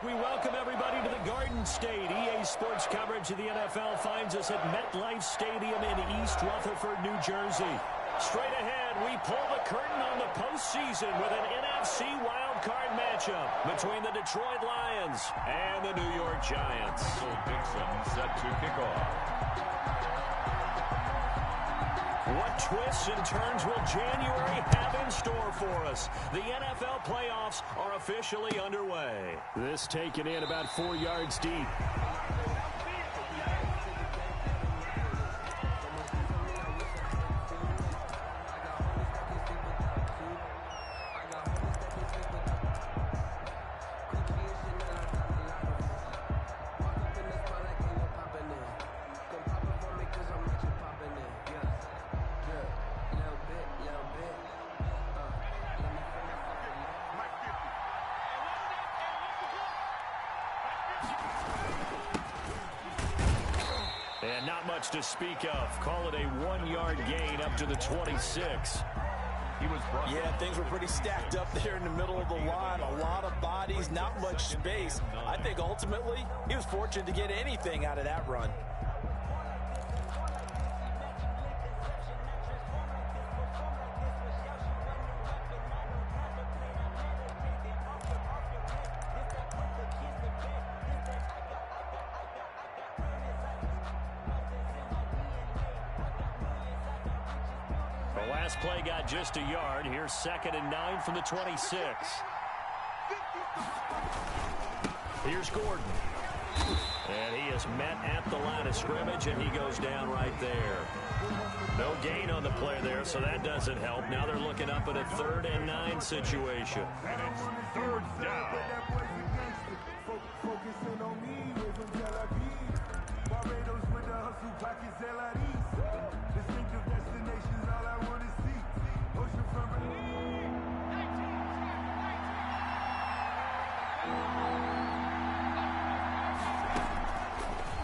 We welcome everybody to the Garden State. EA Sports coverage of the NFL finds us at MetLife Stadium in East Rutherford, New Jersey. Straight ahead, we pull the curtain on the postseason with an NFC wildcard matchup between the Detroit Lions and the New York Giants. Dixon set to kick off. What twists and turns will January have in store for us? The NFL playoffs are officially underway. This taken in about 4 yards deep. And not much to speak of. Call it a 1 yard gain up to the 26. Yeah, things were pretty stacked up there in the middle of the line. A lot of bodies, not much space. I think ultimately he was fortunate to get anything out of that run. Last play got just a yard. Here's 2nd and 9 from the 26. Here's Gordon. And he is met at the line of scrimmage, and he goes down right there. No gain on the play there, so that doesn't help. Now they're looking up at a 3rd and 9 situation. And it's 3rd down.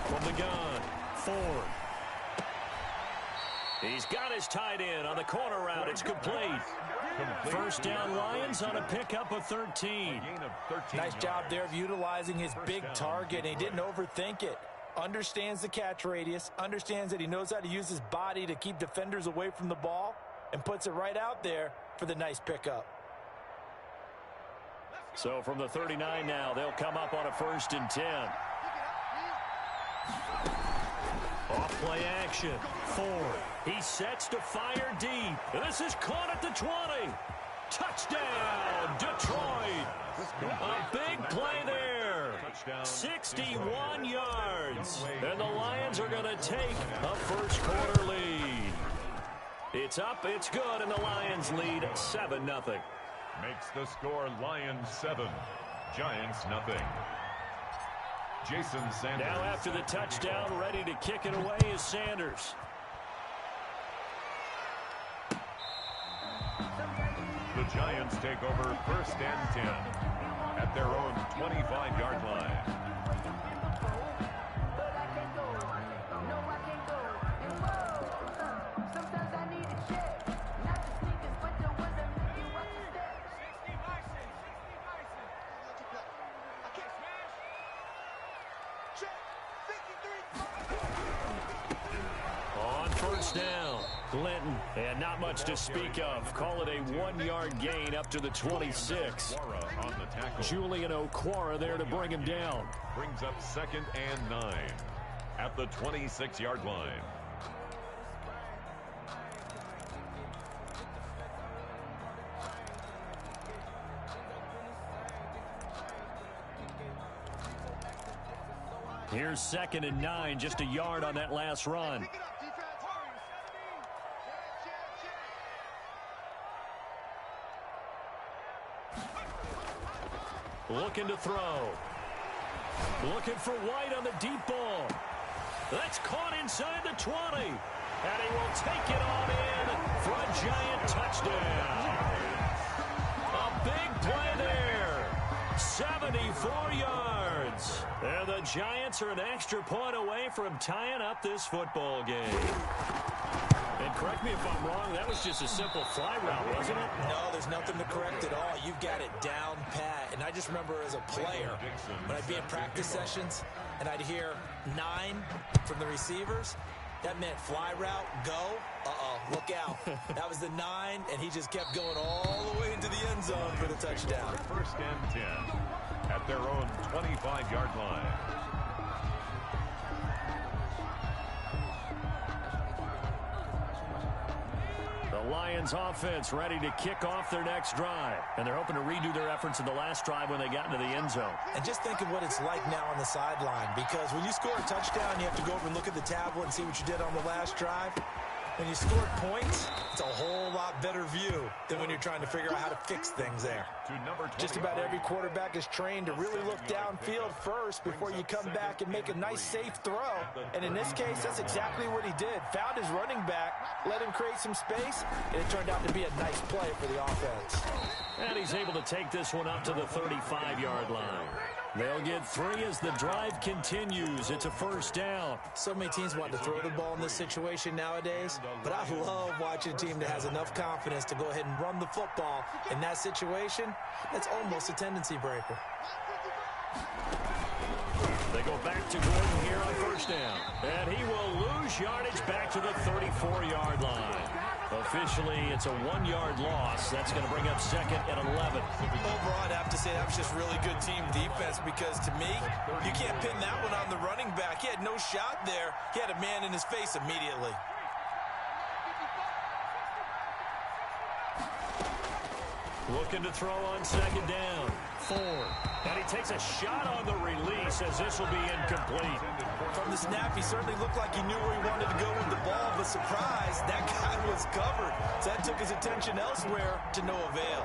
From the gun, Ford. He's got his tight end on the corner route. It's complete. First down Lions on a pickup of 13. Nice job there of utilizing his big target. He didn't overthink it. Understands the catch radius, understands that he knows how to use his body to keep defenders away from the ball, and puts it right out there for the nice pickup. So from the 39 now, they'll come up on a 1st and 10. Off play action. Ford. He sets to fire deep. This is caught at the 20. Touchdown, Detroit. A big play there. 61 yards. And the Lions are going to take a first quarter lead. It's up, it's good, and the Lions lead 7-0. Makes the score Lions 7, Giants 0. Jason Sanders. Now after the touchdown, ready to kick it away is Sanders. The Giants take over 1st and 10 at their own 25-yard line. Down. Linton, and not much to speak of. Call it a 1 yard gain up to the 26. On the tackle. Julian Okwara there to bring him down. Brings up 2nd and 9 at the 26-yard line. Here's 2nd and 9, just a yard on that last run. Looking to throw. Looking for White on the deep ball. That's caught inside the 20. And he will take it on in for a Giant touchdown. A big play there. 74 yards. And the Giants are an extra point away from tying up this football game. And correct me if I'm wrong, that was just a simple fly route, wasn't it? No, there's nothing to correct at all. You've got it down pat. And I just remember as a player, when I'd be in practice sessions and I'd hear 9 from the receivers, that meant fly route, go, look out. That was the 9, and he just kept going all the way into the end zone for the touchdown. First and 10 at their own 25-yard line. The Lions offense ready to kick off their next drive. And they're hoping to redo their efforts in the last drive when they got into the end zone. And just think of what it's like now on the sideline, because when you score a touchdown, you have to go over and look at the tablet and see what you did on the last drive. When you scored points, it's a whole lot better view than when you're trying to figure out how to fix things there. Just about every quarterback is trained to really look downfield first before you come back and make a nice, safe throw. And in this case, that's exactly what he did. Found his running back, let him create some space, and it turned out to be a nice play for the offense. And he's able to take this one up to the 35-yard line. They'll get 3 as the drive continues. It's a first down. So many teams want to throw the ball in this situation nowadays, but I love watching a team that has enough confidence to go ahead and run the football. In that situation, that's almost a tendency breaker. They go back to Gordon here on first down. And he will lose yardage back to the 34-yard line. Officially, it's a 1-yard loss. That's going to bring up second and 11. Overall, I'd have to say that was just really good team defense because, to me, you can't pin that one on the running back. He had no shot there. He had a man in his face immediately. Looking to throw on second down. Ford. And he takes a shot on the release as this will be incomplete. From the snap, he certainly looked like he knew where he wanted to go with the ball, but surprise, that guy was covered. So that took his attention elsewhere to no avail.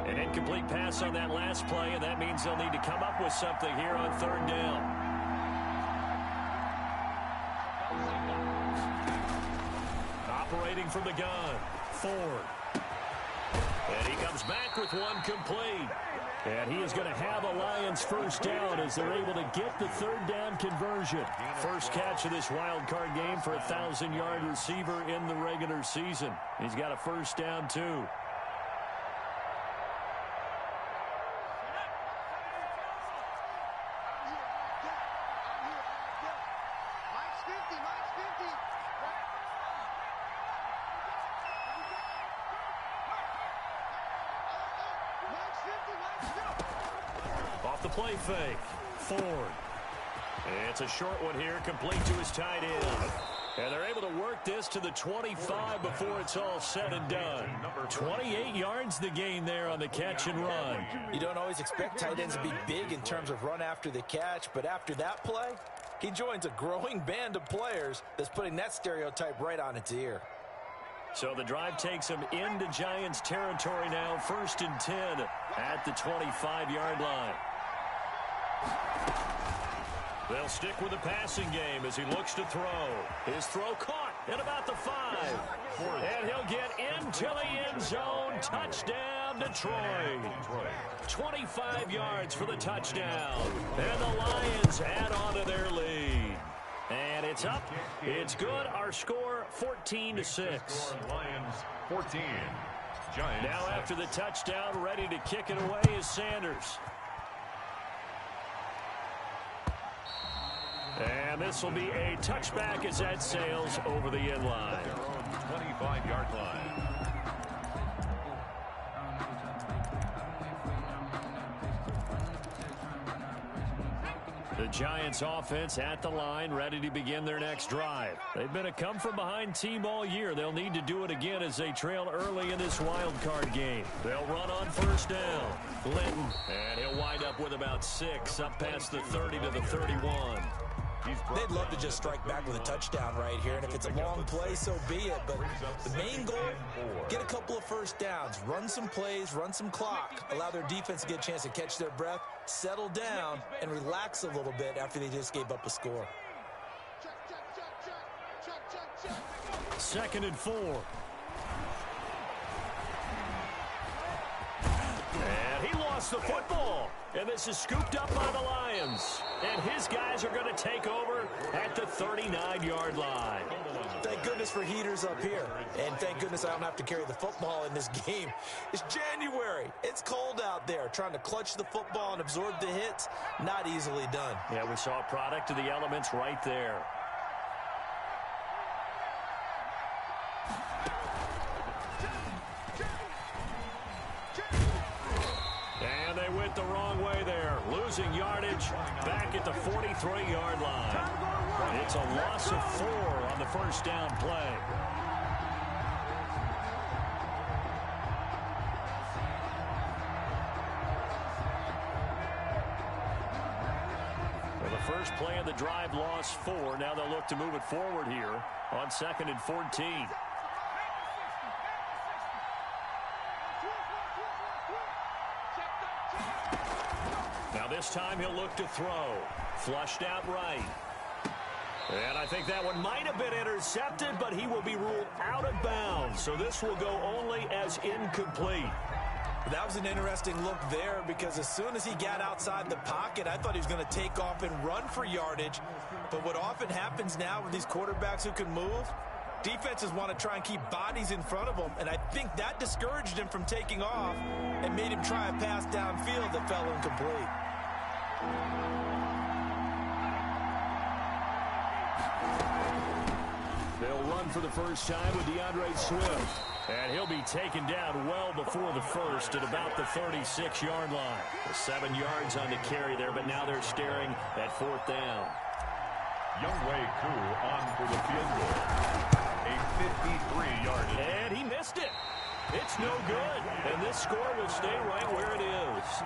An incomplete pass on that last play, and that means they'll need to come up with something here on third down. Operating from the gun, Ford. And he comes back with one complete. And he is going to have a Lions first down as they're able to get the third down conversion. First catch of this wild card game for a 1,000-yard receiver in the regular season. He's got a first down, too. Off the play fake, Ford. It's a short one here, complete to his tight end. And they're able to work this to the 25 before it's all said and done. 28 yards the gain there on the catch and run. You don't always expect tight ends to be big in terms of run after the catch, but after that play, he joins a growing band of players that's putting that stereotype right on its ear. So the drive takes him into Giants territory now, 1st and 10 at the 25-yard line. They'll stick with the passing game as he looks to throw. His throw caught at about the 5. And he'll get into the end zone. Touchdown, Detroit. 25 yards for the touchdown. And the Lions add on to their lead. And it's up. It's good. Our score, 14-6. Lions 14. Giants. Now after the touchdown, ready to kick it away is Sanders. And this will be a touchback as that sails over the end line. Their own 25-yard line. The Giants offense at the line, ready to begin their next drive. They've been a come-from-behind team all year. They'll need to do it again as they trail early in this wild card game. They'll run on first down. Linton, and he'll wind up with about 6, up past the 30 to the 31. They'd love to just strike back with a touchdown right here, and if it's a long play, so be it. But the main goal, get a couple of first downs, run some plays, run some clock, allow their defense to get a chance to catch their breath, settle down, and relax a little bit after they just gave up a score. 2nd and 4. And he lost the football. And this is scooped up by the Lions. And his guys are going to take over at the 39-yard line. Thank goodness for heaters up here. And thank goodness I don't have to carry the football in this game. It's January. It's cold out there. Trying to clutch the football and absorb the hits, not easily done. Yeah, we saw a product of the elements right there. And they went the wrong way there. Losing yardage back at the 43-yard line. It's a loss of 4 on the first down play. Well, the first play of the drive lost 4. Now they'll look to move it forward here on 2nd and 14. Now this time he'll look to throw. Flushed out right. And I think that one might have been intercepted, but he will be ruled out of bounds. So this will go only as incomplete. That was an interesting look there because as soon as he got outside the pocket, I thought he was going to take off and run for yardage. But what often happens now with these quarterbacks who can move, defenses want to try and keep bodies in front of them, and I think that discouraged him from taking off and made him try a pass downfield that fell incomplete. They'll run for the first time with DeAndre Swift. And he'll be taken down well before the first at about the 36-yard line. 7 yards on the carry there, but now they're staring at 4th down. Younghoe Koo on for the field goal. A 53-yard. And he missed it. It's no good. And this score will stay right where it is.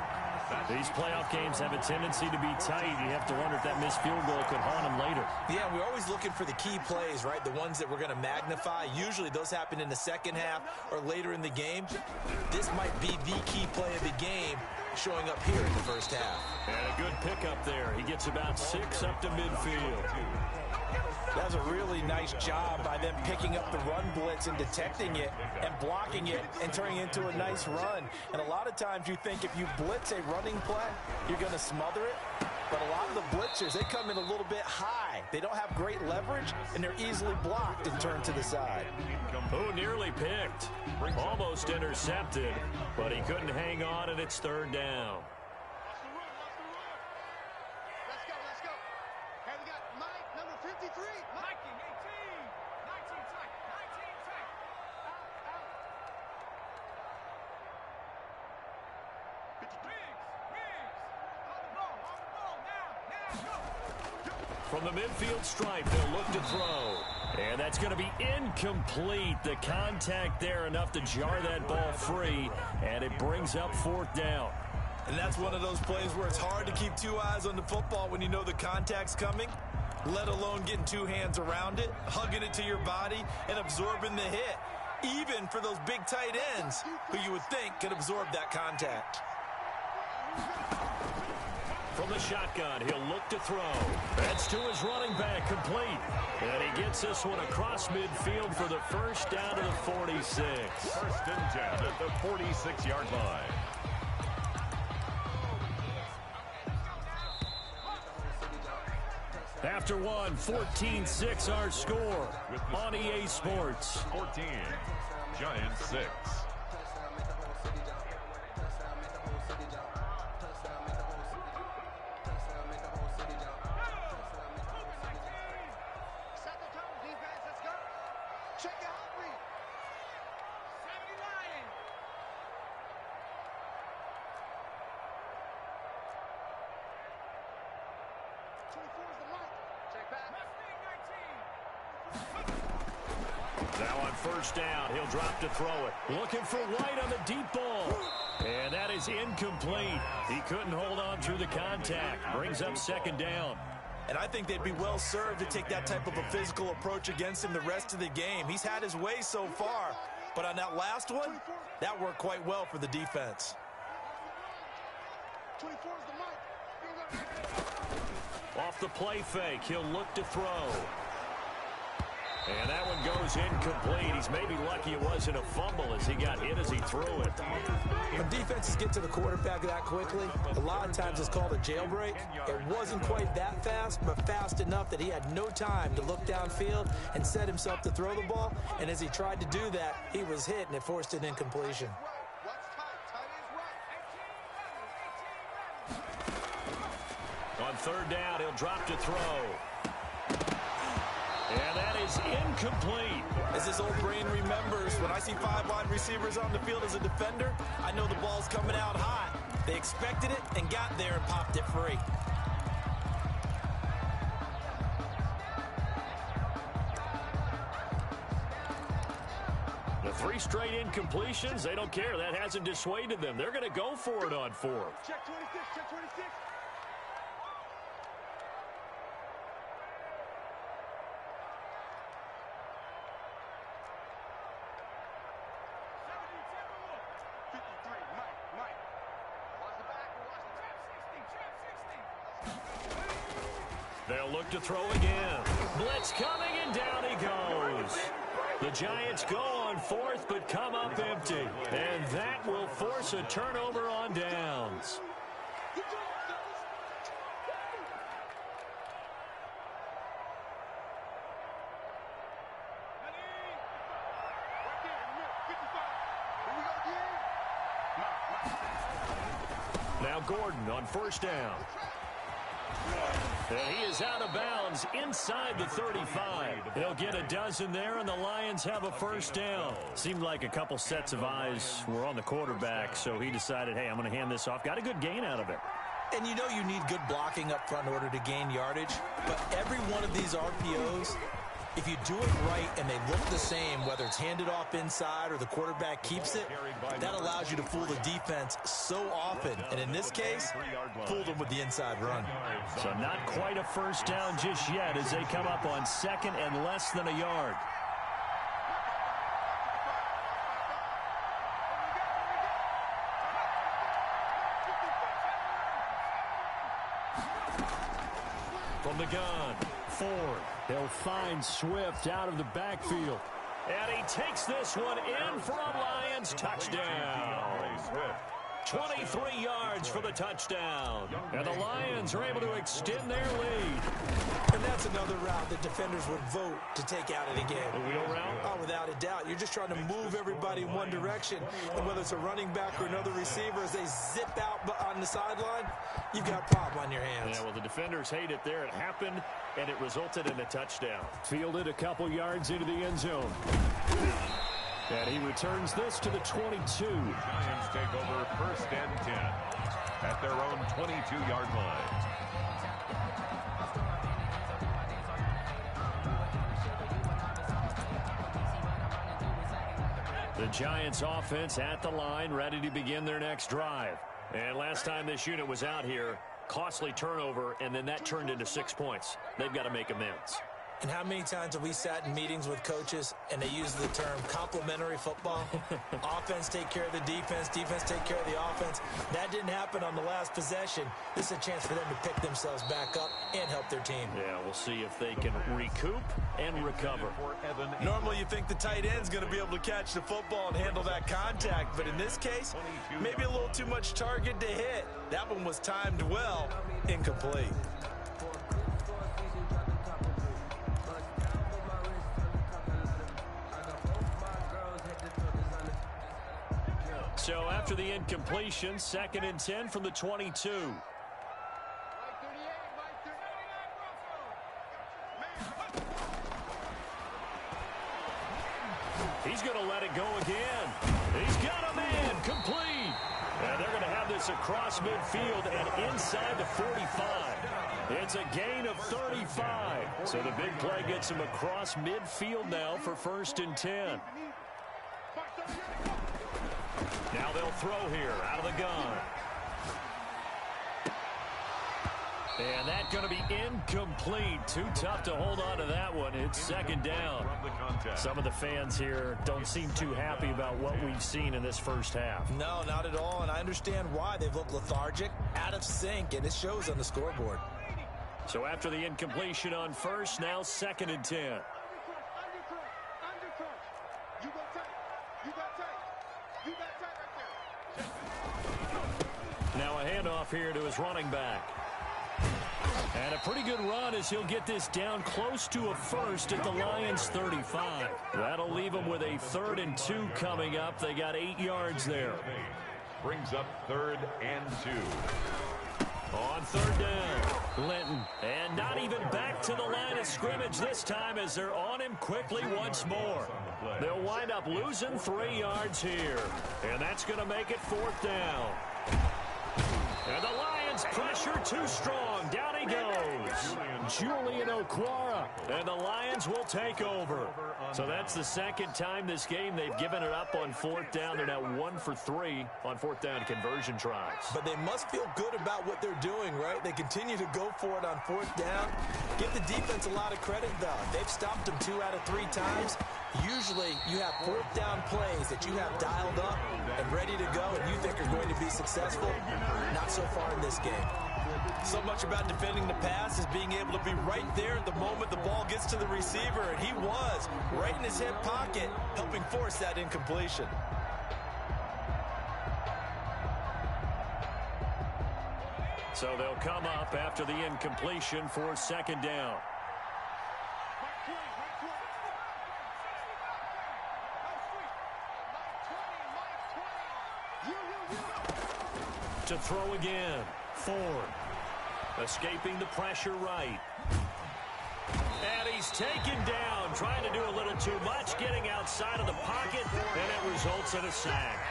These playoff games have a tendency to be tight. You have to wonder if that missed field goal could haunt them later. Yeah, we're always looking for the key plays, right? The ones that we're going to magnify. Usually those happen in the second half or later in the game. This might be the key play of the game showing up here in the first half. And a good pickup there. He gets about 6 up to midfield. That was a really nice job by them picking up the run blitz and detecting it and blocking it and turning it into a nice run. And a lot of times you think if you blitz a running play, you're going to smother it. But a lot of the blitzers, they come in a little bit high. They don't have great leverage, and they're easily blocked and turned to the side. Oh, nearly picked. Almost intercepted, but he couldn't hang on, and it's 3rd down. From the midfield stripe, they'll look to throw. And that's going to be incomplete. The contact there enough to jar that ball free, and it brings up 4th down. And that's one of those plays where it's hard to keep 2 eyes on the football when you know the contact's coming, let alone getting 2 hands around it, hugging it to your body, and absorbing the hit, even for those big tight ends who you would think could absorb that contact. From the shotgun, he'll look to throw. That's to his running back, complete. And he gets this one across midfield for the first down to the 46. 1st and 10 at the 46-yard line. After one, 14-6 our score on EA Sports. 14, Giants 6. Now on first down, he'll drop to throw it. Looking for White on the deep ball. And that is incomplete. He couldn't hold on through the contact. Brings up 2nd down. And I think they'd be well served to take that type of a physical approach against him the rest of the game. He's had his way so far. But on that last one, that worked quite well for the defense. Off the play fake, he'll look to throw. And that one goes incomplete. He's maybe lucky it wasn't a fumble as he got hit as he threw it. When defenses get to the quarterback that quickly, a lot of times it's called a jailbreak. It wasn't quite that fast, but fast enough that he had no time to look downfield and set himself to throw the ball. And as he tried to do that, he was hit, and it forced an incompletion. On third down, he'll drop to throw. And that is incomplete. As his old brain remembers, when I see 5 wide receivers on the field as a defender, I know the ball's coming out hot. They expected it and got there and popped it free. The 3 straight incompletions, they don't care. That hasn't dissuaded them. They're going to go for it on 4th. Check 26, check 26. They'll look to throw again. Blitz coming, and down he goes. The Giants go on 4th, but come up empty. And that will force a turnover on downs. Now Gordon on 1st down. And he is out of bounds inside the 35. He'll get a dozen there, and the Lions have a 1st down. Seemed like a couple sets of eyes were on the quarterback, so he decided, hey, I'm going to hand this off. Got a good gain out of it. And you know you need good blocking up front in order to gain yardage. But every one of these RPOs, if you do it right and they look the same, whether it's handed off inside or the quarterback keeps it, that allows you to fool the defense so often. And in this case, fooled them with the inside run. So not quite a 1st down just yet as they come up on 2nd and less than a yard. From the gun, Ford. They'll find Swift out of the backfield. And he takes this one in for a Lions touchdown. 23 yards for the touchdown. And the Lions are able to extend their lead. And that's another route that defenders would vote to take out of the game. The wheel route? Oh, without a doubt. You're just trying to move everybody in one direction. And whether it's a running back or another receiver, as they zip out on the sideline, you've got a problem on your hands. Yeah, well, the defenders hate it there. It happened, and it resulted in a touchdown. Fielded a couple yards into the end zone. And he returns this to the 22. Giants take over 1st and 10 at their own 22-yard line. The Giants offense at the line, ready to begin their next drive. And last time this unit was out here, costly turnover, and then that turned into 6 points. They've got to make amends. And how many times have we sat in meetings with coaches and they use the term complementary football? Offense take care of the defense, defense take care of the offense. That didn't happen on the last possession. This is a chance for them to pick themselves back up and help their team. Yeah, we'll see if they can recoup and recover. Normally you think the tight end's going to be able to catch the football and handle that contact, but in this case, maybe a little too much target to hit. That one was timed well, incomplete. So after the incompletion, 2nd and 10 from the 22. He's going to let it go again. He's got a man complete. And they're going to have this across midfield and inside the 45. It's a gain of 35. So the big play gets him across midfield now for 1st and 10. Now they'll throw here out of the gun. And that's going to be incomplete. Too tough to hold on to that one. It's 2nd down. Some of the fans here don't seem too happy about what we've seen in this first half. No, not at all, and I understand why. They've looked lethargic, out of sync, and it shows on the scoreboard. So after the incompletion on 1st, now 2nd and 10. Now a handoff here to his running back. And a pretty good run as he'll get this down close to a first at the Lions' 35. That'll leave them with a 3rd and 2 coming up. They got 8 yards there. Brings up 3rd and 2. On 3rd down, Linton. And not even back to the line of scrimmage this time as they're on him quickly once more. They'll wind up losing 3 yards here. And that's going to make it 4th down. And the Lions pressure too strong. Down he goes. Julian Okwara. And the Lions will take over. So that's the 2nd time this game they've given it up on 4th down. They're now 1 for 3 on 4th down conversion tries. But they must feel good about what they're doing, right? They continue to go for it on 4th down. Give the defense a lot of credit, though. They've stopped them 2 out of 3 times. Usually you have 4th down plays that you have dialed up and ready to go and you think are going to be successful. Not so far in this game. So much about defending the pass is being able to be right there at the moment the ball gets to the receiver, and he was right in his hip pocket, helping force that incompletion. So they'll come up after the incompletion for 2nd down. To throw again, Ford. Escaping the pressure right. And he's taken down, trying to do a little too much, getting outside of the pocket, and it results in a sack.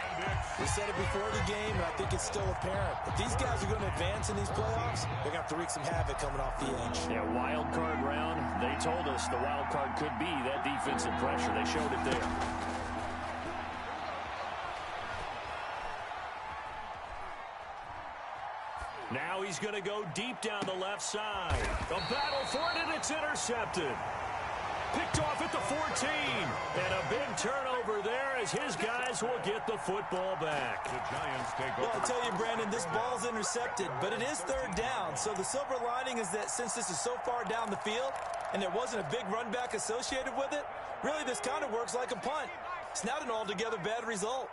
We said it before the game, and I think it's still apparent. If these guys are going to advance in these playoffs, they're going to have to wreak some havoc coming off the edge. Yeah, wild card round. They told us the wild card could be that defensive pressure. They showed it there. Now he's going to go deep down the left side. A battle for it, and it's intercepted. Picked off at the 14. And a big turnover there as his guys will get the football back. The Giants take over. Well, I'll tell you, Brandon, this ball's intercepted, but it is 3rd down. So the silver lining is that since this is so far down the field and there wasn't a big run back associated with it, really this kind of works like a punt. It's not an altogether bad result.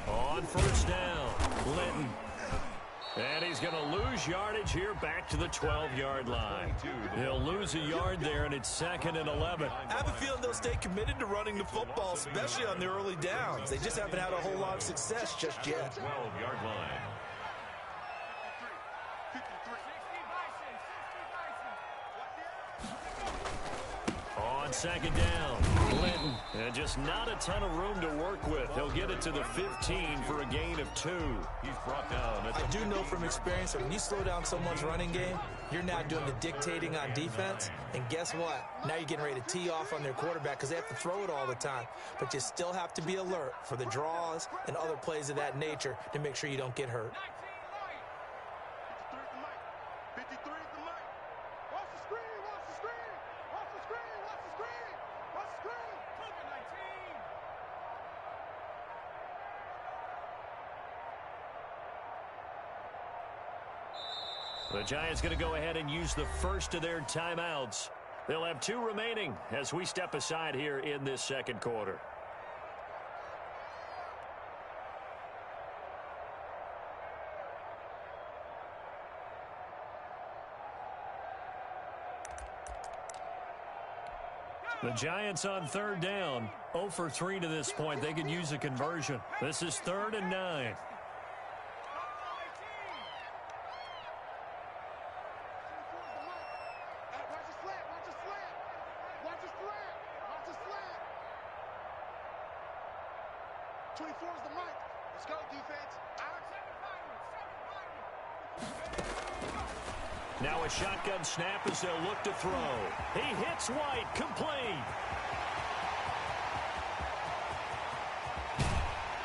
On 1st down, Linton. And he's going to lose yardage here back to the 12-yard line. He'll lose a yard there, and it's 2nd and 11. I have a feeling they'll stay committed to running the football, especially on the early downs. They just haven't had a whole lot of success just yet. 12-yard line. On 2nd down, Linton. And just not a ton of room to work with. He'll get it to the 15 for a gain of 2. He's brought down. I do know from experience that when you slow down someone's running game, you're now doing the dictating on defense. And guess what? Now you're getting ready to tee off on their quarterback because they have to throw it all the time. But you still have to be alert for the draws and other plays of that nature to make sure you don't get hurt. The Giants going to go ahead and use the first of their timeouts. They'll have 2 remaining as we step aside here in this 2nd quarter. The Giants on 3rd down, 0 for 3 to this point. They could use a conversion. This is 3rd and 9. Now a shotgun snap as they'll look to throw. He hits White, complete.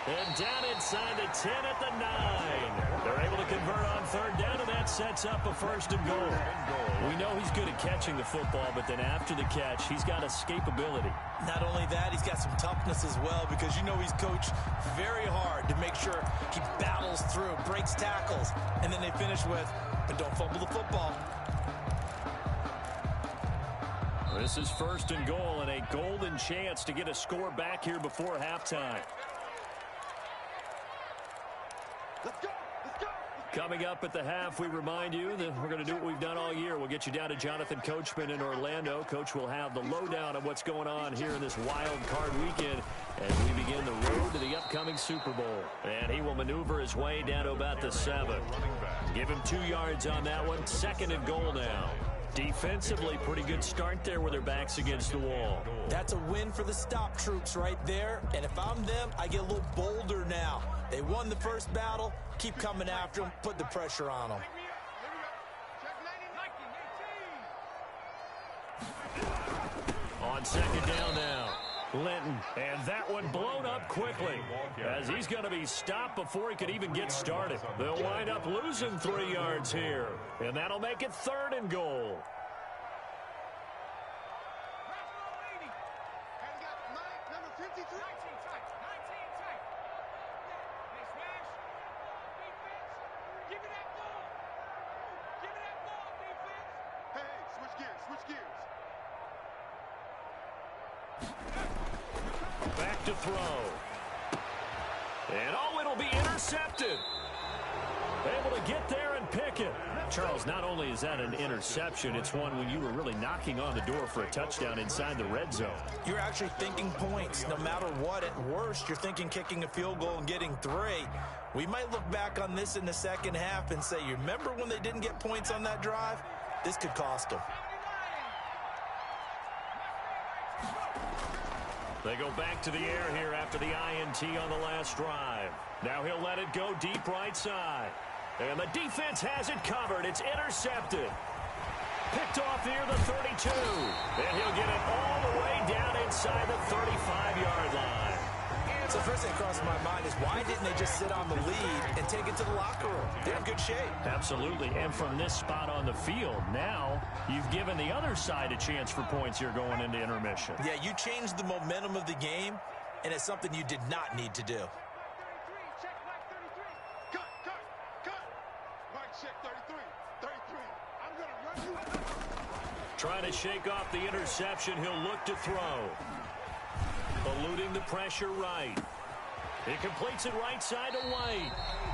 And down inside the 10 at the 9. They're able to convert on 3rd down, and that sets up a 1st and goal. We know he's good at catching the football, but then after the catch, he's got escapability. Not only that, he's got some toughness as well because you know he's coached very hard to make sure he battles through, breaks tackles, and then they finish with, and don't fumble the football. This is 1st and goal, and a golden chance to get a score back here before halftime. Let's go! Let's go! Coming up at the half, we remind you that we're going to do what we've done all year. We'll get you down to Jonathan Coachman in Orlando. Coach will have the lowdown of what's going on here in this wild card weekend as we begin the road to the upcoming Super Bowl. And he will maneuver his way down to about the 7. Give him 2 yards on that one. 2nd and goal now. Defensively, pretty good start there with their backs against the wall. That's a win for the stop troops right there. And if I'm them, I get a little bolder now. They won the first battle. Keep coming after them. Put the pressure on them. On 2nd down now. Linton. And that one blown up quickly as he's going to be stopped before he could even get started. They'll wind up losing 3 yards here. And that'll make it 3rd and goal. Back to throw. And it'll be intercepted. Able to get there and pick it. Charles, not only is that an interception, it's one when you were really knocking on the door for a touchdown inside the red zone. You're actually thinking points. No matter what, at worst, you're thinking kicking a field goal and getting 3. We might look back on this in the second half and say, you remember when they didn't get points on that drive? This could cost them. They go back to the air here after the INT on the last drive. Now he'll let it go deep right side. And the defense has it covered. It's intercepted. Picked off near the 32. And he'll get it all the way down inside the 35-yard line. So first thing across my mind is why didn't they just sit on the lead and take it to the locker room? They're in good shape. Absolutely. And from this spot on the field, now you've given the other side a chance for points here going into intermission. Yeah, you changed the momentum of the game, and it's something you did not need to do. Trying to shake off the interception, he'll look to throw. Eluding the pressure right. He completes it right side to White.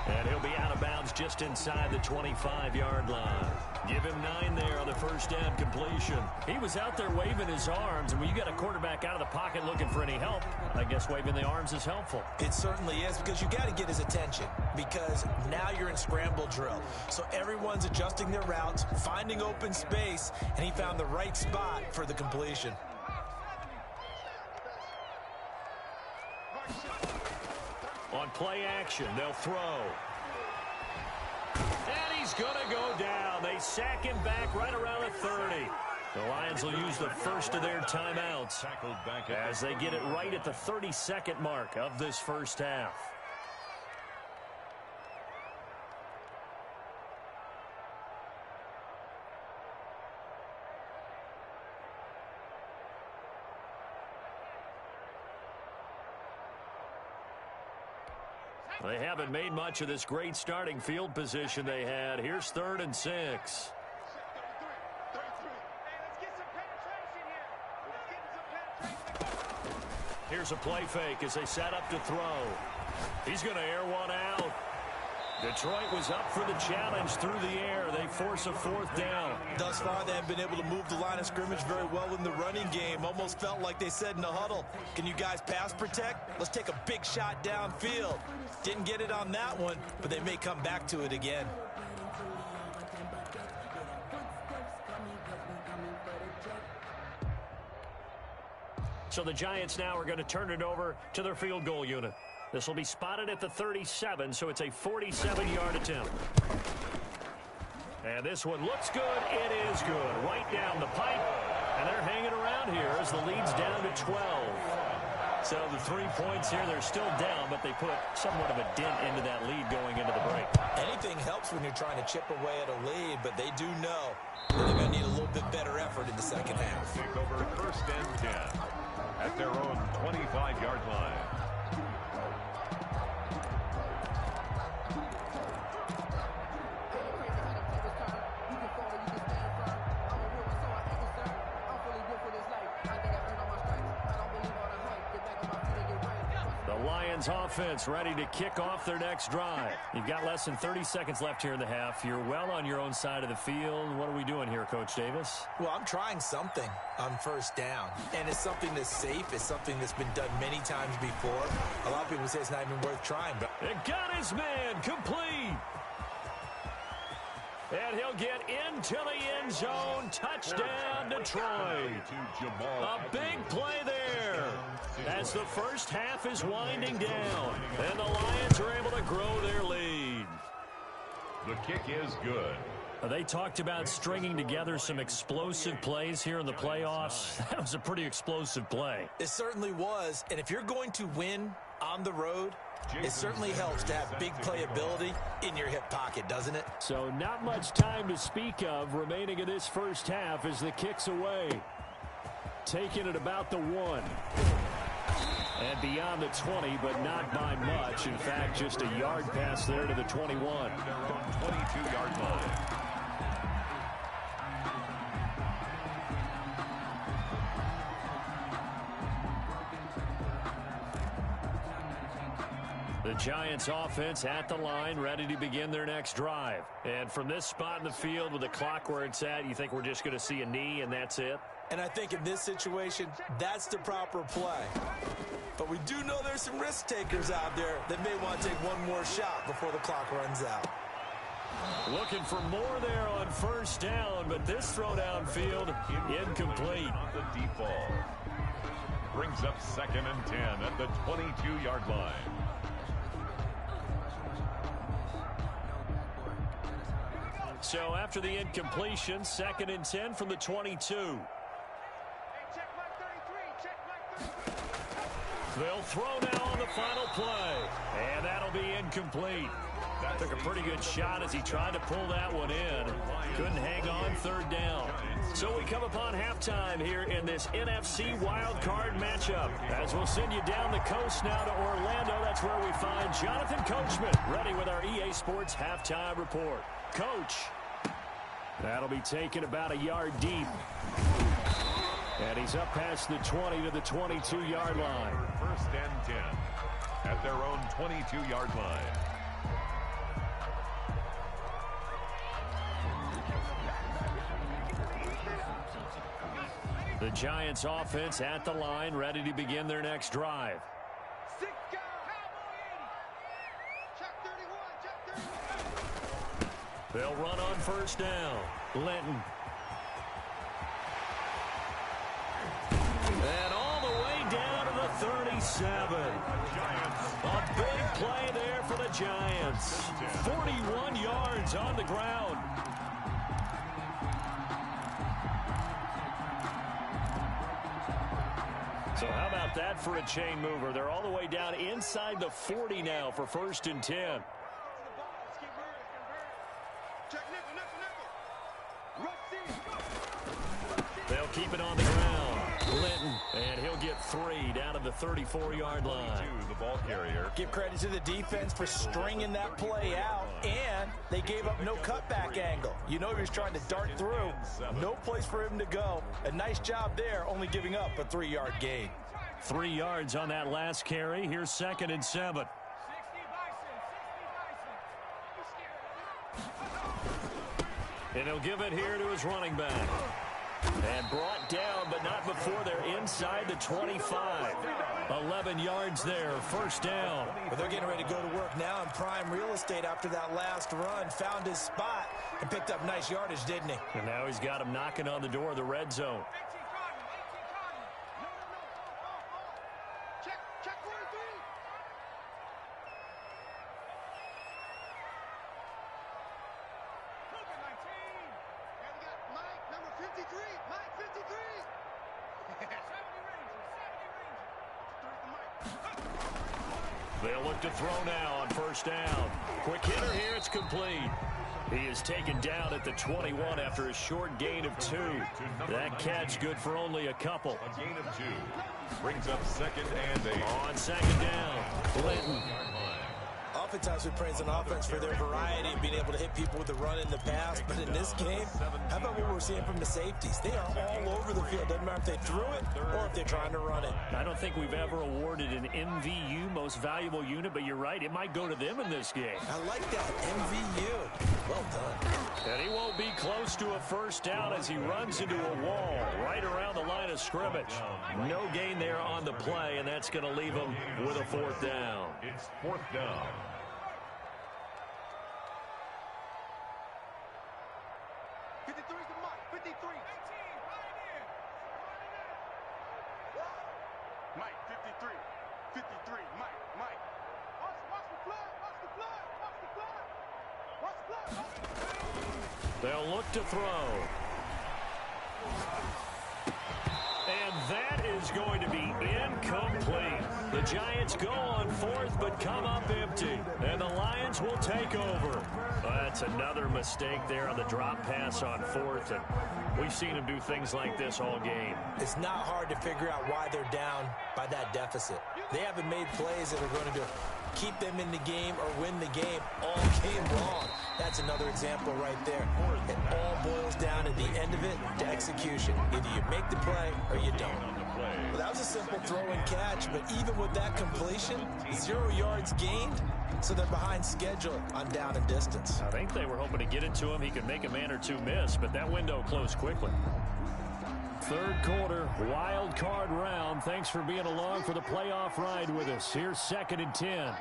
And he'll be out of bounds just inside the 25-yard line. Give him 9 there on the first down completion. He was out there waving his arms, and when you got a quarterback out of the pocket looking for any help, I guess waving the arms is helpful. It certainly is, because you got to get his attention, because now you're in scramble drill. So everyone's adjusting their routes, finding open space, and he found the right spot for the completion. On play action, they'll throw. And he's going to go down. They sack him back right around the 30. The Lions will use the first of their timeouts as they get it right at the 32nd mark of this first half. They haven't made much of this great starting field position they had. Here's 3rd and 6. Here's a play fake as they set up to throw. He's going to air one out. Detroit was up for the challenge through the air. They force a 4th down. Thus far, they have been able to move the line of scrimmage very well in the running game. Almost felt like they said in the huddle, can you guys pass protect? Let's take a big shot downfield. Didn't get it on that one, but they may come back to it again. So the Giants now are going to turn it over to their field goal unit. This will be spotted at the 37, so it's a 47-yard attempt. And this one looks good. It is good. Right down the pipe. And they're hanging around here as the lead's down to 12. So the 3 points here, they're still down, but they put somewhat of a dent into that lead going into the break. Anything helps when you're trying to chip away at a lead, but they do know that they're going to need a little bit better effort in the second half. Take over 1st and 10 at their own 25-yard line. Lions offense ready to kick off their next drive. You've got less than 30 seconds left here in the half. You're well on your own side of the field. What are we doing here, Coach Davis? Well, I'm trying something on first down, and it's something that's safe. It's something that's been done many times before. A lot of people say it's not even worth trying. But it got his man complete. And he'll get into the end zone. Touchdown, Detroit. A big play there as the first half is winding down. And the Lions are able to grow their lead. The kick is good. They talked about stringing together some explosive plays here in the playoffs. That was a pretty explosive play. It certainly was. And if you're going to win on the road, it certainly helps to have big playability in your hip pocket, doesn't it? So not much time to speak of remaining in this first half as the kick's away. Taking it about the 1. And beyond the 20, but not by much. In fact, just a yard pass there to the 21. Their own 22-yard line. The Giants offense at the line, ready to begin their next drive. And from this spot in the field with the clock where it's at, you think we're just going to see a knee and that's it? And I think in this situation, that's the proper play. But we do know there's some risk takers out there that may want to take one more shot before the clock runs out. Looking for more there on first down, but this throw downfield incomplete. On the deep ball. Brings up 2nd and 10 at the 22-yard line. So after the incompletion, 2nd and 10 from the 22. They'll throw now on the final play. And that'll be incomplete. Took a pretty good shot as he tried to pull that one in. Couldn't hang on 3rd down. So we come upon halftime here in this NFC wildcard matchup. As we'll send you down the coast now to Orlando. That's where we find Jonathan Coachman ready with our EA Sports halftime report. Coach. That'll be taken about a yard deep. And he's up past the 20 to the 22-yard line. 1st and 10 at their own 22-yard line. The Giants offense at the line, ready to begin their next drive. They'll run on first down. Linton. And all the way down to the 37. A big play there for the Giants. 41 yards on the ground. So how about that for a chain mover? They're all the way down inside the 40 now for 1st and 10. They'll keep it on the ground. Linton, and he'll get 3 down to the 34-yard line. The ball carrier. Give credit to the defense for stringing that play out, and they gave up no cutback angle. You know he was trying to dart through. No place for him to go. A nice job there, only giving up a 3-yard gain. 3 yards on that last carry. Here's 2nd and 7. And he'll give it here to his running back. And brought down, but not before they're inside the 25. 11 yards there, 1st down. But they're getting ready to go to work now in prime real estate after that last run. Found his spot and picked up nice yardage, didn't he? And now he's got him knocking on the door of the red zone. They'll look to throw now on first down. Quick hitter here, it's complete. He is taken down at the 21 after a short gain of 2. That catch good for only a couple. A gain of 2. Brings up 2nd and 8. On 2nd down, Linton. oftentimes we praise an offense for their variety of being able to hit people with the run in the pass. But in this game, how about what we're seeing from the safeties? They are all over the field. Doesn't matter if they threw it or if they're trying to run it. I don't think we've ever awarded an MVU, most valuable unit, but you're right. It might go to them in this game. I like that. MVU. Well done. And he won't be close to a first down as he runs into a wall right around the line of scrimmage. No gain there on the play, and that's going to leave him with a fourth down. It's fourth down. Mike, 53. 53. Mike. Watch the blood. Watch the blood. Watch the blood. Watch the blood. They'll look to throw. And that is going to be incomplete. The Giants go on fourth but come up empty. And the Lions will take over. That's another mistake there on the drop pass on fourth. And we've seen them do things like this all game. It's not hard to figure out why they're down by that deficit. They haven't made plays that are going to keep them in the game or win the game all game long. That's another example right there. It all boils down at the end of it to execution. Either you make the play or you don't. Well, that was a simple throw and catch, but even with that completion, 0 yards gained, so they're behind schedule on down and distance. I think they were hoping to get it to him. He could make a man or two miss, but that window closed quickly. Third quarter, wild card round. Thanks for being along for the playoff ride with us. Here's 2nd and 10.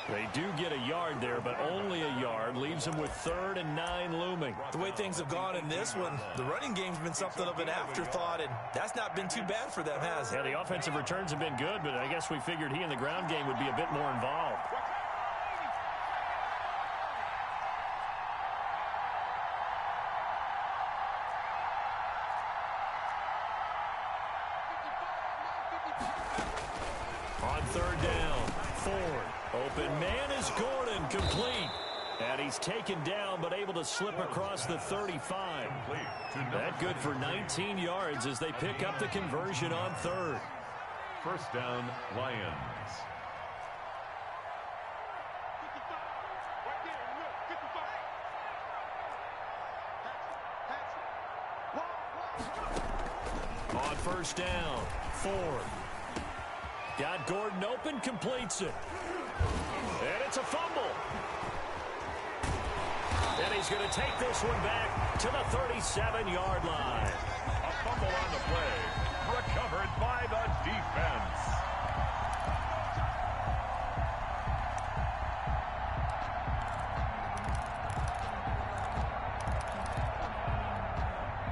They do get a yard there, but only a yard. Leaves them with 3rd and 9 looming. The way things have gone in this one, the running game's been something of an afterthought, and that's not been too bad for them, has it? Yeah, the offensive returns have been good, but I guess we figured he in the ground game would be a bit more involved. On 3rd down, Ford. Open man is Gordon, complete. And he's taken down but able to slip across the 35. That good for 19 yards as they pick up the conversion on 3rd. First down, Lions. On 1st down, Ford. Got Gordon open, completes it. And it's a fumble. And he's going to take this one back to the 37-yard line. A fumble on the play. Recovered by the defense.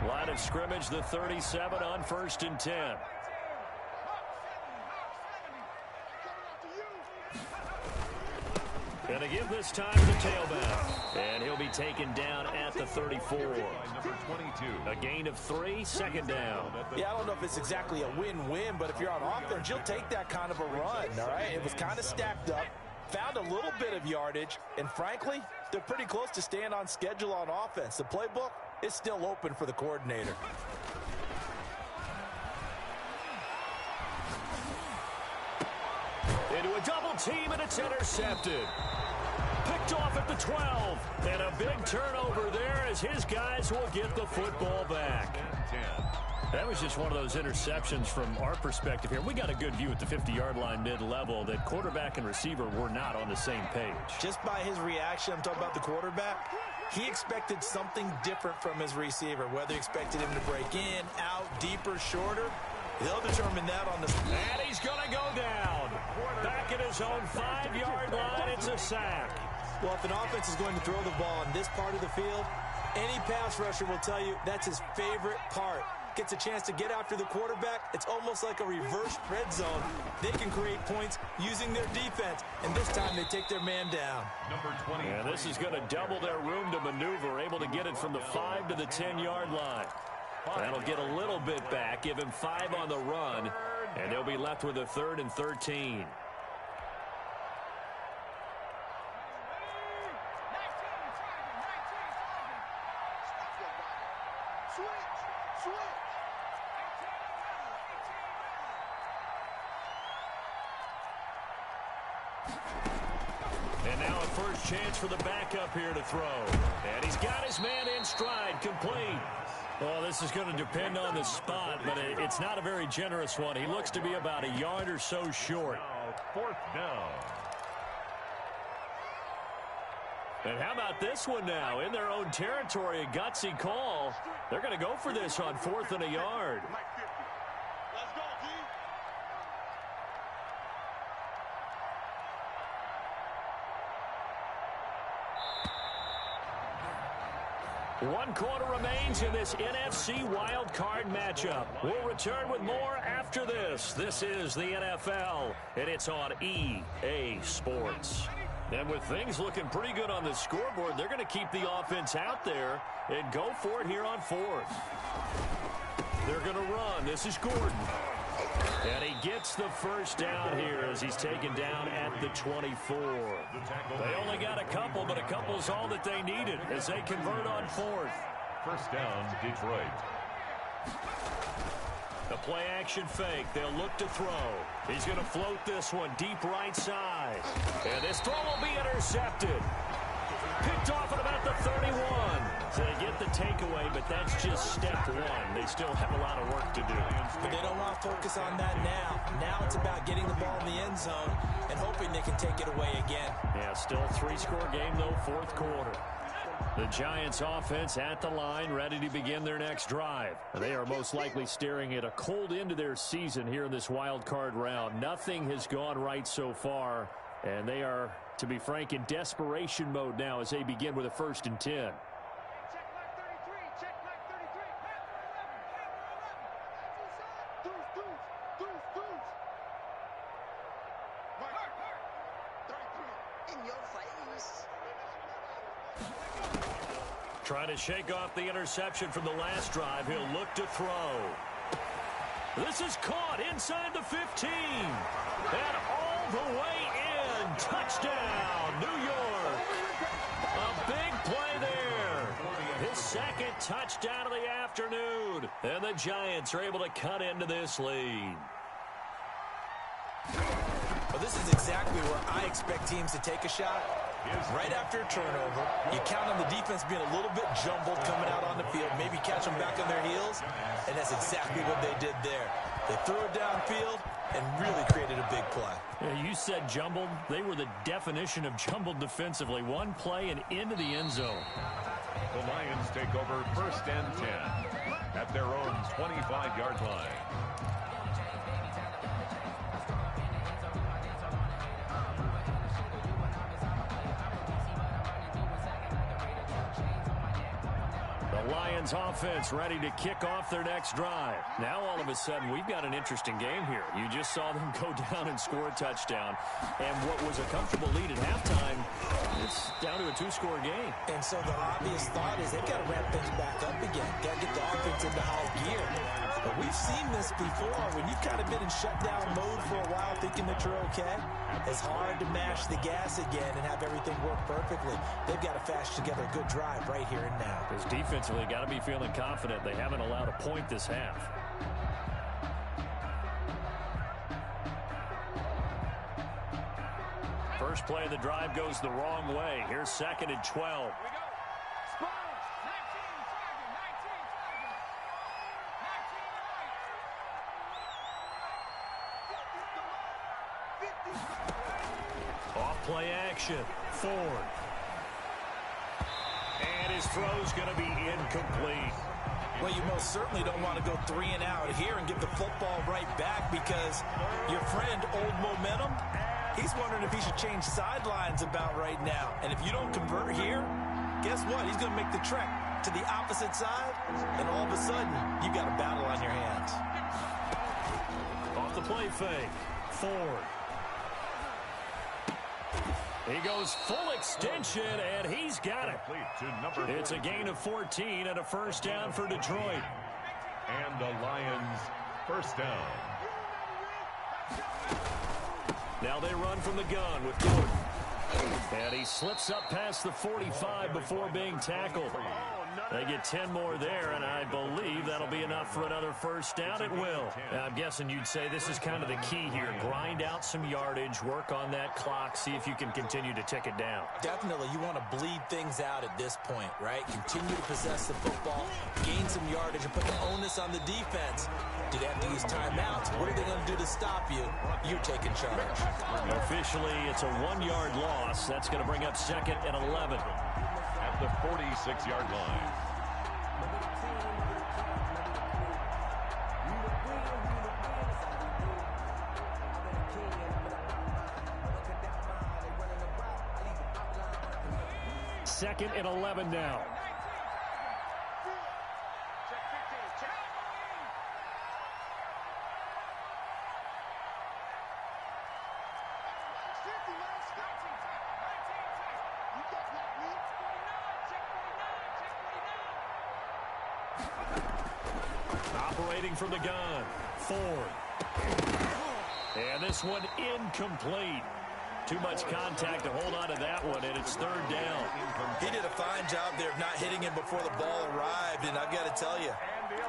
Line of scrimmage, the 37 on 1st and 10. Going to give this time to the tailback. And he'll be taken down at the 34. Number 22. A gain of 3, 2nd down. Yeah, I don't know if it's exactly a win-win, but if you're on offense, you'll take that kind of a run, all right? It was kind of stacked up, found a little bit of yardage, and frankly, they're pretty close to staying on schedule on offense. The playbook is still open for the coordinator. Into a double team, and it's intercepted. Picked off at the 12. And a big turnover there as his guys will get the football back. That was just one of those interceptions from our perspective here. We got a good view at the 50-yard line mid-level that quarterback and receiver were not on the same page. Just by his reaction, I'm talking about the quarterback, he expected something different from his receiver, whether he expected him to break in, out, deeper, shorter. They'll determine that on the... And he's going to go down. Back at his own 5-yard line, it's a sack. Well, if an offense is going to throw the ball in this part of the field, any pass rusher will tell you that's his favorite part. Gets a chance to get after the quarterback. It's almost like a reverse red zone. They can create points using their defense, and this time they take their man down. Number 20. And this is going to double their room to maneuver, able to get it from the 5 to the 10-yard line. That'll get a little bit back, give him 5 on the run, and they'll be left with a 3rd and 13. first chance for the backup here to throw. And he's got his man in stride, complete. Well, this is going to depend on the spot, but it's not a very generous one. He looks to be about a yard or so short. Now, fourth down. And how about this one now? In their own territory, a gutsy call. They're going to go for this on 4th and a yard. Mike 50. Let's go, G. One quarter remains in this NFC wild card matchup. We'll return with more after this. This is the NFL, and it's on EA Sports. And with things looking pretty good on the scoreboard, they're going to keep the offense out there and go for it here on 4th. They're going to run. This is Gordon. And he gets the first down here as he's taken down at the 24. They only got a couple, but a couple's all that they needed as they convert on 4th. First down, Detroit. The play action fake. They'll look to throw. He's going to float this one deep right side. And this throw will be intercepted. Picked off at about the 31. So they get the takeaway, but that's just step one. They still have a lot of work to do. But they don't want to focus on that now. Now it's about getting the ball in the end zone and hoping they can take it away again. Yeah, still a 3-score game, though, 4th quarter. The Giants offense at the line, ready to begin their next drive. They are most likely staring at a cold end to their season here in this wild card round. Nothing has gone right so far, and they are, to be frank, in desperation mode now as they begin with a 1st and 10. Check Mike 33. Check Mike 33. Deuce. Mike 33. In your face. Trying to shake off the interception from the last drive. He'll look to throw. This is caught inside the 15. And all the way in. Touchdown, New York. A big play there. His 2nd touchdown of the afternoon. And the Giants are able to cut into this lead. Well, this is exactly where I expect teams to take a shot. Right after a turnover, you count on the defense being a little bit jumbled coming out on the field, maybe catch them back on their heels, and that's exactly what they did there. They threw it downfield and really created a big play. Yeah, you said jumbled. They were the definition of jumbled defensively. One play and into the end zone. The Lions take over 1st and 10 at their own 25-yard line. The Lions offense ready to kick off their next drive. Now all of a sudden we've got an interesting game here. You just saw them go down and score a touchdown. And what was a comfortable lead at halftime, it's down to a 2-score game. And so the obvious thought is they've got to ramp things back up again. Got to get the offense into high gear. But we've seen this before. When you've kind of been in shutdown mode for a while thinking that you're okay, it's hard to mash the gas again and have everything work perfectly. They've got to fashion together a good drive right here and now. Because defensively, got to be feeling confident. They haven't allowed a point this half. First play of the drive goes the wrong way. Here's 2nd and 12. Off play action. Ford. And his throw's going to be incomplete. Well, you most certainly don't want to go 3 and out here and give the football right back because your friend, Old Momentum, he's wondering if he should change sidelines about right now. And if you don't convert here, guess what? He's going to make the trek to the opposite side, and all of a sudden, you've got a battle on your hands. Off the play fake. Ford. He goes full extension, and he's got it. It's a gain of 14 and a first down for Detroit. And the Lions first down. Now they run from the gun with Gordon. And he slips up past the 45 before being tackled. They get 10 more there, and I believe that'll be enough for another first down. It will. Now, I'm guessing you'd say this is kind of the key here. Grind out some yardage, work on that clock, see if you can continue to tick it down. Definitely, you want to bleed things out at this point, right? Continue to possess the football, gain some yardage, and put the onus on the defense. Do they have to use timeouts? What are they going to do to stop you? You're taking charge. Officially, it's a 1-yard loss. That's going to bring up 2nd and 11. At the 46-yard line. Second and 11 now. Check 15, check. You got that, man. Operating from the gun. Ford. And this one incomplete. Too much contact to hold on to that one, and it's 3rd down. He did a fine job there of not hitting him before the ball arrived, and I've got to tell you,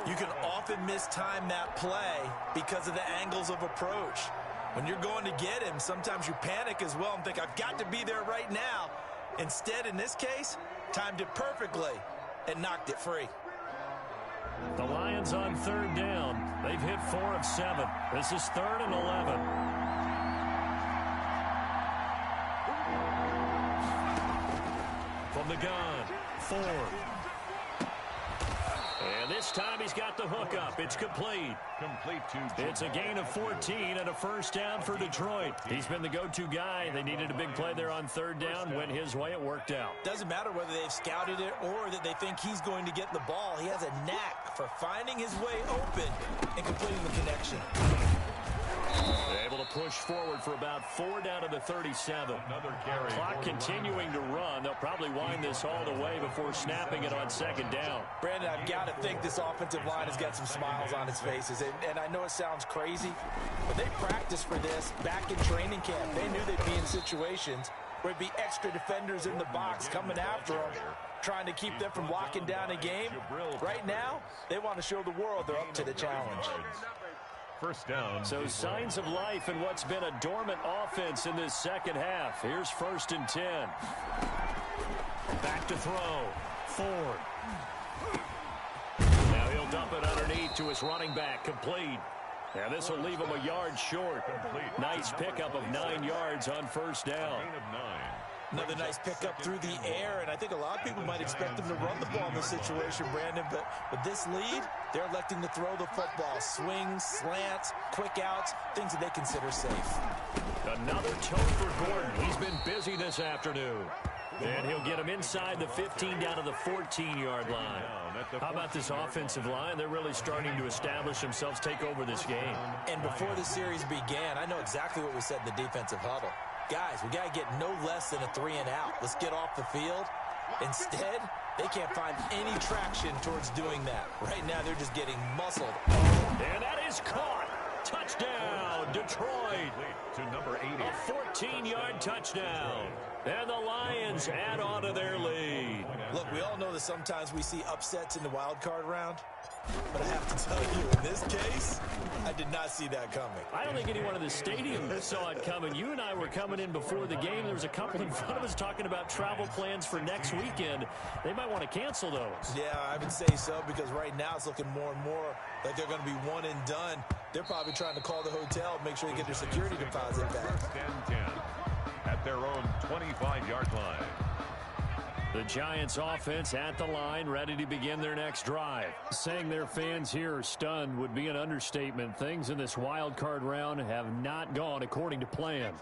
you can often mistime that play because of the angles of approach. When you're going to get him, sometimes you panic as well and think, I've got to be there right now. Instead, in this case, timed it perfectly and knocked it free. The Lions on 3rd down. They've hit 4 of 7. This is 3rd and 11. From the gun, Ford. And this time he's got the hook up. It's complete. Complete to It's a gain of 14 and a first down for Detroit. He's been the go-to guy. They needed a big play there on 3rd down. Went his way. It worked out. Doesn't matter whether they've scouted it or that they think he's going to get the ball. He has a knack for finding his way open and completing the connection. Able to push forward for about 4 down to the 37. Another carry. Clock continuing to run. They'll probably wind this all the way before snapping it on 2nd down. Brandon, I've got to think this offensive line has got some smiles on its faces. And I know it sounds crazy, but they practiced for this back in training camp. They knew they'd be in situations where it'd be extra defenders in the box coming after them, trying to keep them from locking down a game. Right now, they want to show the world they're up to the challenge. First down. So signs of life in what's been a dormant offense in this second half. Here's 1st and 10. Back to throw. Ford. Now he'll dump it underneath to his running back. Complete. Now this will leave him a yard short. Nice pickup of 9 yards on 1st down. Gain of 9. Another nice pickup through the air, and I think a lot of people might expect them to run the ball in this situation, Brandon, but with this lead, they're electing to throw the football. Swings, slants, quick outs, things that they consider safe. Another tote for Gordon. He's been busy this afternoon. And he'll get him inside the 15 down to the 14-yard line. How about this offensive line? They're really starting to establish themselves, take over this game. And before the series began, I know exactly what we said in the defensive huddle. Guys, we got to get no less than a 3-and-out. Let's get off the field. Instead, they can't find any traction towards doing that. Right now, they're just getting muscled. And that is caught. Touchdown, Detroit. To number 80. A 14-yard touchdown. And the Lions add on to their lead. Look, we all know that sometimes we see upsets in the wild card round. But I have to tell you, in this case, I did not see that coming. I don't think anyone in the stadium saw it coming. You and I were coming in before the game. There was a couple in front of us talking about travel plans for next weekend. They might want to cancel those. Yeah, I would say so, because right now it's looking more and more like they're going to be one and done. They're probably trying to call the hotel, make sure they get their security deposit back. 1st and 10 at their own 25-yard line. The Giants offense at the line, ready to begin their next drive. Saying their fans here are stunned would be an understatement. Things in this wild card round have not gone according to plan.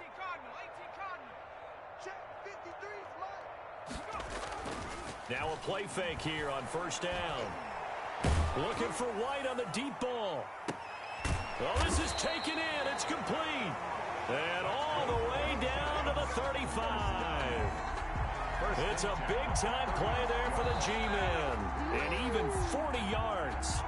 Now a play fake here on 1st down. Looking for White on the deep ball. Well, this is taken in. It's complete. And all the way down to the 35. It's a big-time play there for the G-men. And even 40 yards.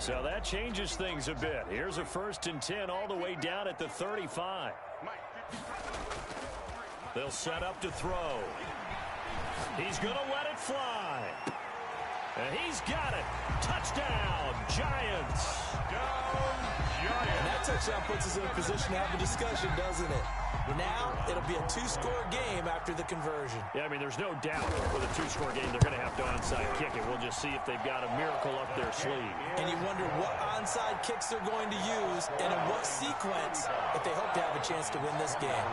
So that changes things a bit. Here's a 1st and 10 all the way down at the 35. They'll set up to throw. He's going to let it fly. And he's got it. Touchdown, Giants. And that touchdown puts us in a position to have a discussion, doesn't it? Now it'll be a 2-score game after the conversion. Yeah, I mean, there's no doubt with a 2-score game they're going to have to onside kick it. We'll just see if they've got a miracle up their sleeve. And you wonder what onside kicks they're going to use and in what sequence if they hope to have a chance to win this game.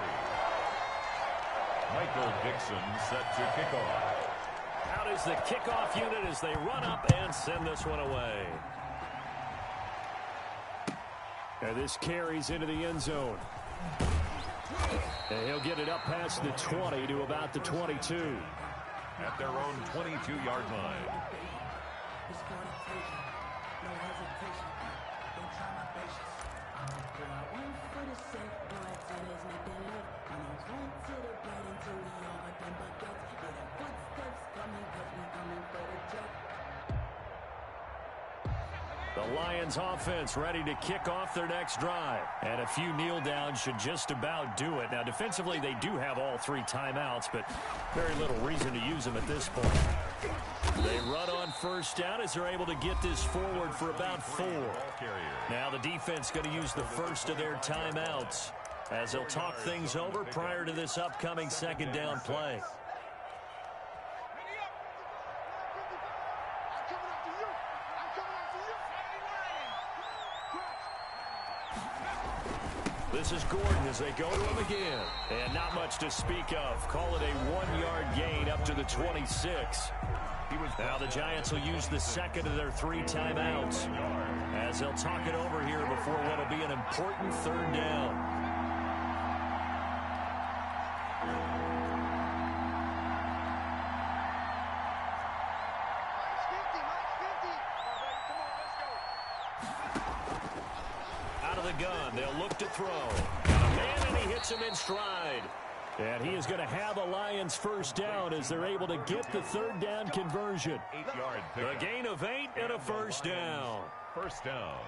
Michael Dixon set to kick off. Out is the kickoff unit as they run up and send this one away. And this carries into the end zone. And he'll get it up past the 20 to about the 22. At their own 22-yard line. The Lions offense ready to kick off their next drive. And a few kneel downs should just about do it. Now, defensively, they do have all 3 timeouts, but very little reason to use them at this point. They run on 1st down as they're able to get this forward for about 4. Now the defense going to use the first of their timeouts as they'll talk things over prior to this upcoming 2nd down play. This is Gordon as they go to him again. And not much to speak of. Call it a 1-yard gain up to the 26. Now the Giants will use the 2nd of their 3 timeouts as they'll talk it over here before what will be an important 3rd down. Out of the gun, they'll look to throw. Got a man, and he hits him in stride. And he is going to have a Lions 1st down as they're able to get the 3rd down conversion. 8-yard pickup. A gain of 8 and a 1st down. 1st down.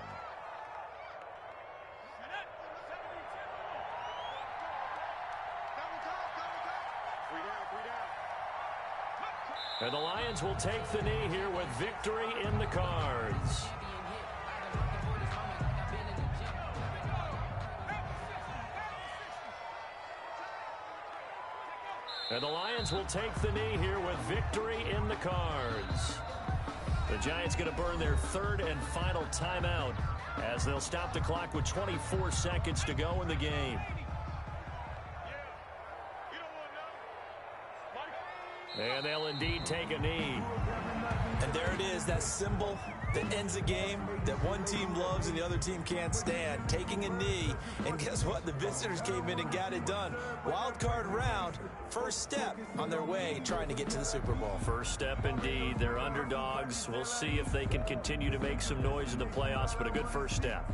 And the Lions will take the knee here with victory in the cards. And the Lions will take the knee here with victory in the cards. The Giants going to burn their 3rd and final timeout as they'll stop the clock with 24 seconds to go in the game. And they'll indeed take a knee. And there it is, that symbol that ends a game that one team loves and the other team can't stand. Taking a knee. And guess what? The visitors came in and got it done. Wild card round, 1st step on their way trying to get to the Super Bowl. 1st step indeed. They're underdogs. We'll see if they can continue to make some noise in the playoffs, but a good 1st step.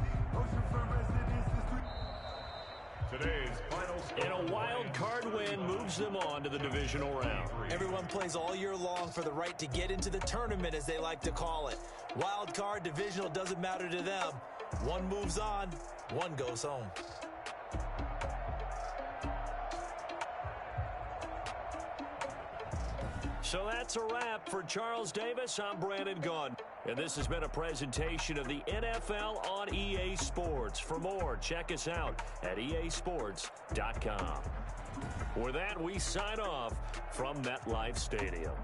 Today's final score. And a wild card win moves them on to the divisional round. Everyone plays all year long for the right to get into the tournament, as they like to call it. Wild card, divisional, doesn't matter to them. One moves on, one goes home. So that's a wrap for Charles Davis. I'm Brandon Gaudin. And this has been a presentation of the NFL on EA Sports. For more, check us out at easports.com. With that, we sign off from MetLife Stadium.